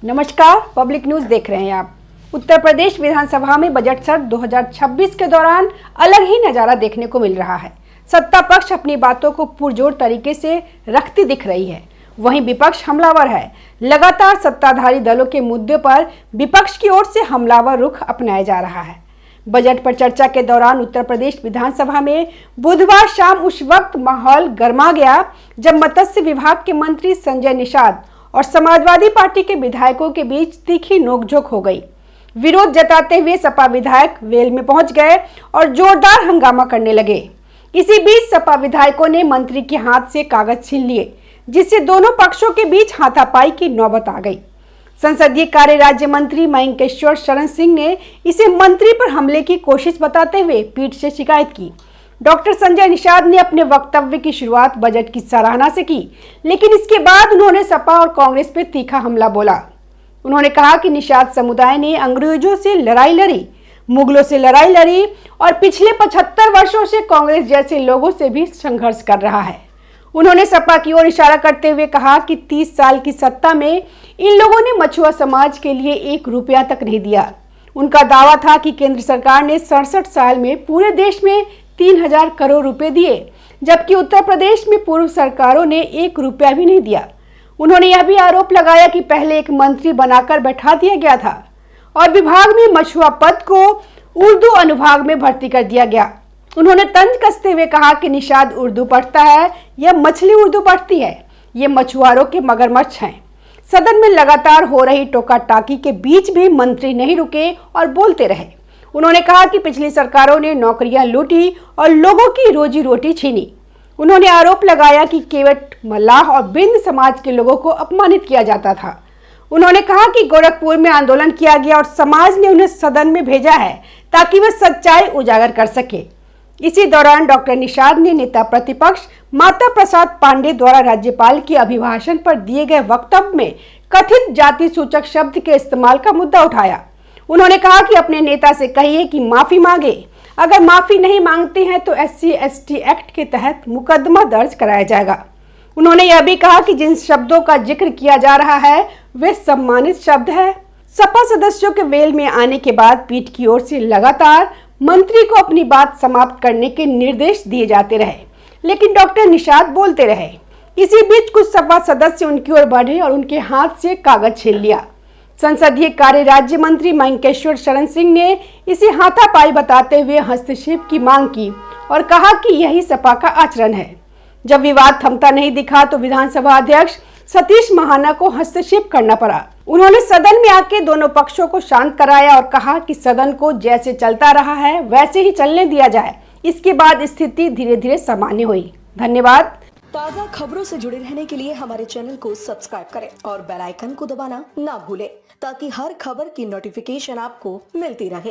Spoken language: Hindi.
नमस्कार, पब्लिक न्यूज देख रहे हैं आप। उत्तर प्रदेश विधानसभा में बजट सत्र 2026 के दौरान अलग ही नजारा देखने को मिल रहा है। सत्ता पक्ष अपनी बातों को पुरजोर तरीके से रखती दिख रही है, वहीं विपक्ष हमलावर है। लगातार सत्ताधारी दलों के मुद्दे पर विपक्ष की ओर से हमलावर रुख अपनाया जा रहा है। बजट पर चर्चा के दौरान उत्तर प्रदेश विधानसभा में बुधवार शाम उस वक्त माहौल गर्मा गया जब मत्स्य विभाग के मंत्री संजय निषाद और समाजवादी पार्टी के विधायकों के बीच तीखी नोकझोंक हो गई। विरोध जताते हुए सपा विधायक वेल में पहुंच गए और जोरदार हंगामा करने लगे। इसी बीच सपा विधायकों ने मंत्री के हाथ से कागज छीन लिए, जिससे दोनों पक्षों के बीच हाथापाई की नौबत आ गई। संसदीय कार्य राज्य मंत्री मयंकेश्वर शरण सिंह ने इसे मंत्री पर हमले की कोशिश बताते हुए पीठ से शिकायत की। डॉक्टर संजय निषाद ने अपने वक्तव्य की शुरुआत बजट की सराहना से की, लेकिन इसके बाद उन्होंने सपा और कांग्रेस पर तीखा हमला बोला। उन्होंने कहा कि निषाद समुदाय ने अंग्रेजों से लड़ाई लड़ी, मुगलों से लड़ाई लड़ी और पिछले 75 वर्षों से कांग्रेस जैसे लोगों से भी संघर्ष कर रहा है। उन्होंने सपा की ओर इशारा करते हुए कहा कि 30 साल की सत्ता में इन लोगों ने मछुआ समाज के लिए 1 रुपया तक नहीं दिया। उनका दावा था कि केंद्र सरकार ने 67 साल में पूरे देश में 3000 करोड़ रुपए दिए, जबकि उत्तर प्रदेश में पूर्व सरकारों ने 1 रुपया भी नहीं दिया। उन्होंने यह भी आरोप लगाया कि पहले एक मंत्री बनाकर बैठा दिया गया था और विभाग में मछुआ पद को उर्दू अनुभाग में भर्ती कर दिया गया। उन्होंने तंज कसते हुए कहा कि निषाद उर्दू पढ़ता है, यह मछली उर्दू पढ़ती है, ये मछुआरों के मगरमच्छ हैं। सदन में लगातार हो रही टोका टाकी के बीच भी मंत्री नहीं रुके और बोलते रहे। उन्होंने कहा कि पिछली सरकारों ने नौकरियां लूटी और लोगों की रोजी रोटी छीनी। उन्होंने आरोप लगाया कि केवट, मल्लाह और बिंद समाज के लोगों को अपमानित किया जाता था। उन्होंने कहा कि गोरखपुर में आंदोलन किया गया और समाज ने उन्हें सदन में भेजा है ताकि वे सच्चाई उजागर कर सके। इसी दौरान डॉक्टर निषाद ने नेता प्रतिपक्ष माता प्रसाद पांडे द्वारा राज्यपाल के अभिभाषण पर दिए गए वक्तव्य में कथित जाति सूचक शब्द के इस्तेमाल का मुद्दा उठाया। उन्होंने कहा कि अपने नेता से कहिए कि माफी मांगे, अगर माफी नहीं मांगते हैं तो SC/ST एक्ट के तहत मुकदमा दर्ज कराया जाएगा। उन्होंने यह भी कहा कि जिन शब्दों का जिक्र किया जा रहा है वे सम्मानित शब्द है। सपा सदस्यों के वेल में आने के बाद पीठ की ओर से लगातार मंत्री को अपनी बात समाप्त करने के निर्देश दिए जाते रहे, लेकिन डॉक्टर निषाद बोलते रहे। इसी बीच कुछ सपा सदस्य उनकी ओर बढ़े और उनके हाथ से कागज छीन लिया। संसदीय कार्य राज्य मंत्री मयंकेश्वर शरण सिंह ने इसे हाथापाई बताते हुए हस्तक्षेप की मांग की और कहा कि यही सपा का आचरण है। जब विवाद थमता नहीं दिखा तो विधानसभा अध्यक्ष सतीश महाना को हस्तक्षेप करना पड़ा। उन्होंने सदन में आके दोनों पक्षों को शांत कराया और कहा कि सदन को जैसे चलता रहा है वैसे ही चलने दिया जाए। इसके बाद स्थिति धीरे धीरे सामान्य हुई। धन्यवाद। ताज़ा खबरों से जुड़े रहने के लिए हमारे चैनल को सब्सक्राइब करें और बेल आइकन को दबाना ना भूलें ताकि हर खबर की नोटिफिकेशन आपको मिलती रहे।